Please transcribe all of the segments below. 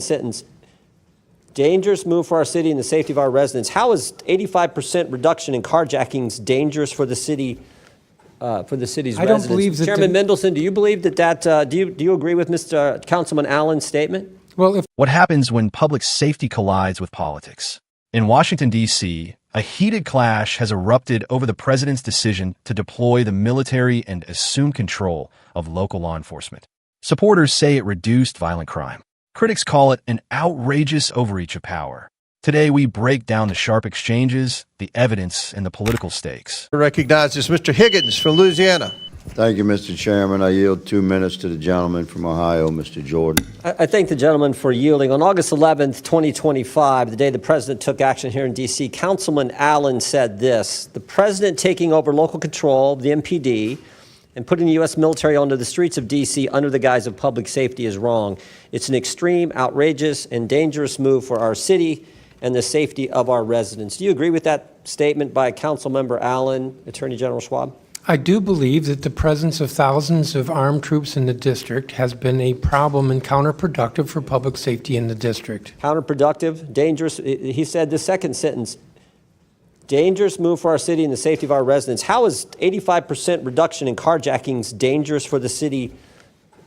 Sentence. Dangerous move for our city and the safety of our residents. How is 85% reduction in carjackings dangerous for the city, for the city's I don't residents? believe that Chairman Mendelson, do you believe do you agree with Mr. Councilman Allen's statement? Well, What happens when public safety collides with politics? In Washington, D.C., a heated clash has erupted over the president's decision to deploy the military and assume control of local law enforcement. Supporters say it reduced violent crime. Critics call it an outrageous overreach of power. Today, we break down the sharp exchanges, the evidence, and the political stakes. Recognizes Mr. Higgins from Louisiana. Thank you, Mr. Chairman. I yield 2 minutes to the gentleman from Ohio, Mr. Jordan. I thank the gentleman for yielding. On August 11th, 2025, the day the president took action here in D.C., Councilman Allen said this: the president taking over local control of the MPD and putting the U.S. military onto the streets of D.C. under the guise of public safety is wrong. It's an extreme, outrageous, and dangerous move for our city and the safety of our residents. Do you agree with that statement by Councilmember Allen, Attorney General Schwab? I do believe that the presence of thousands of armed troops in the district has been a problem and counterproductive for public safety in the district. Counterproductive, dangerous. He said the second sentence, dangerous move for our city and the safety of our residents. How is 85% reduction in carjackings dangerous for the city,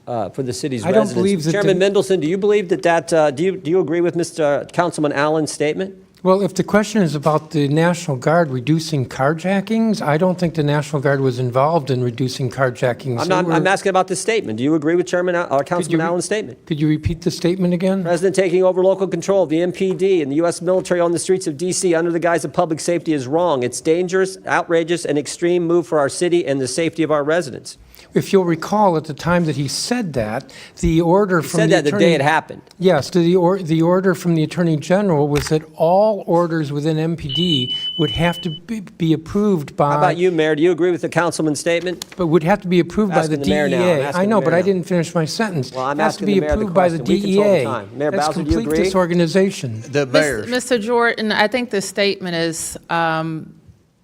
for the city's residents? I don't believe that. Chairman Mendelson, do you believe do you agree with Mr. Councilman Allen's statement? Well, if the question is about the National Guard reducing carjackings, I don't think the National Guard was involved in reducing carjackings. I'm asking about this statement. Do you agree with Councilman Allen's statement? Could you repeat the statement again? President taking over local control of the MPD and the U.S. military on the streets of D.C. under the guise of public safety is wrong. It's dangerous, outrageous, and extreme move for our city and the safety of our residents. If you'll recall, at the time that he said that, the order from the He said that the day it happened. Yes, the order from the Attorney General was that all orders within MPD would have to be approved by... How about you, Mayor? Do you agree with the councilman's statement? But would have to be approved by the DEA. I know, but I didn't finish my sentence. Well, I'm has to asking be the mayor approved by the question. We control the DEA. time. Mayor That's Bowser, do you complete agree? disorganization. The mayor. Mr. Jordan, I think the statement is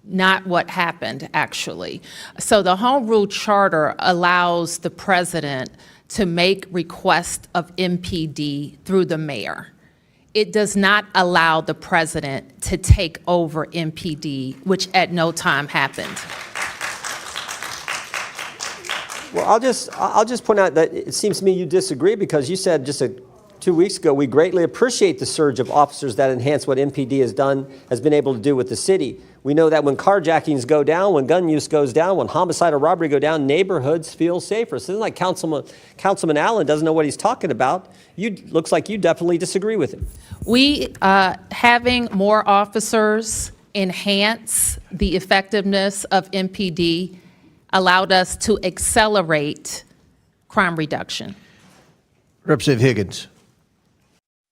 not what happened, actually. So the Home Rule Charter allows the president to make requests of MPD through the mayor. It does not allow the president to take over MPD, which at no time happened. Well, I'll just point out that it seems to me you disagree, because you said just 2 weeks ago, we greatly appreciate the surge of officers that enhance what MPD has been able to do with the city. We know that when carjackings go down, when gun use goes down, when homicide or robbery go down, neighborhoods feel safer. So it's like Councilman Allen doesn't know what he's talking about. Looks like you definitely disagree with him. We, having more officers enhance the effectiveness of MPD allowed us to accelerate crime reduction. Representative Higgins.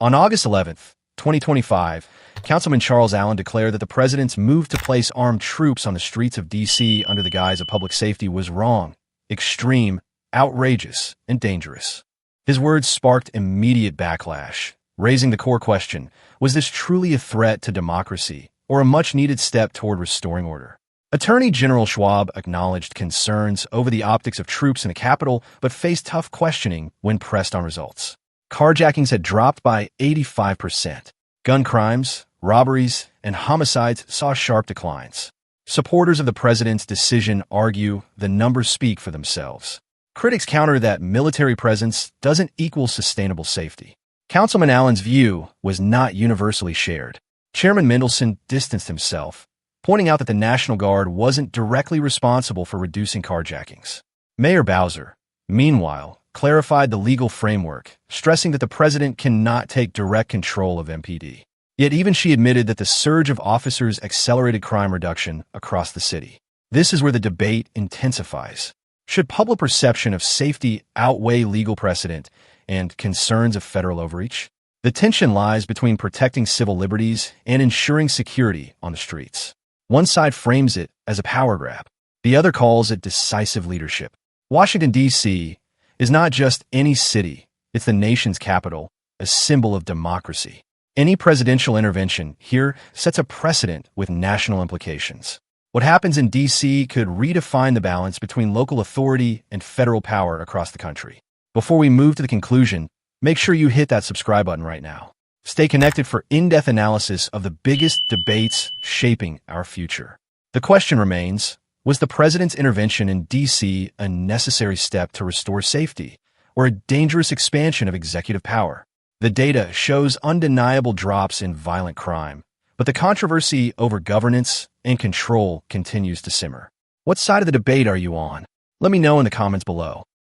On August 11th, 2025, Councilman Charles Allen declared that the president's move to place armed troops on the streets of D.C. under the guise of public safety was wrong, extreme, outrageous, and dangerous. His words sparked immediate backlash, raising the core question: was this truly a threat to democracy or a much-needed step toward restoring order? Attorney General Schwab acknowledged concerns over the optics of troops in the Capitol, but faced tough questioning when pressed on results. Carjackings had dropped by 85%. Gun crimes, robberies, and homicides saw sharp declines. Supporters of the president's decision argue the numbers speak for themselves. Critics counter that military presence doesn't equal sustainable safety. Councilman Allen's view was not universally shared. Chairman Mendelson distanced himself, pointing out that the National Guard wasn't directly responsible for reducing carjackings. Mayor Bowser, meanwhile, clarified the legal framework, stressing that the president cannot take direct control of MPD. Yet even she admitted that the surge of officers accelerated crime reduction across the city. This is where the debate intensifies. Should public perception of safety outweigh legal precedent and concerns of federal overreach? The tension lies between protecting civil liberties and ensuring security on the streets. One side frames it as a power grab. The other calls it decisive leadership. Washington, D.C. is not just any city. It's the nation's capital, a symbol of democracy. Any presidential intervention here sets a precedent with national implications. What happens in D.C. could redefine the balance between local authority and federal power across the country. Before we move to the conclusion, Make sure you hit that subscribe button right now. Stay connected for in-depth analysis of the biggest debates shaping our future. The question remains, was the president's intervention in D.C. a necessary step to restore safety, or a dangerous expansion of executive power? The data shows undeniable drops in violent crime, but the controversy over governance and control continues to simmer. What side of the debate are you on? Let me know in the comments below.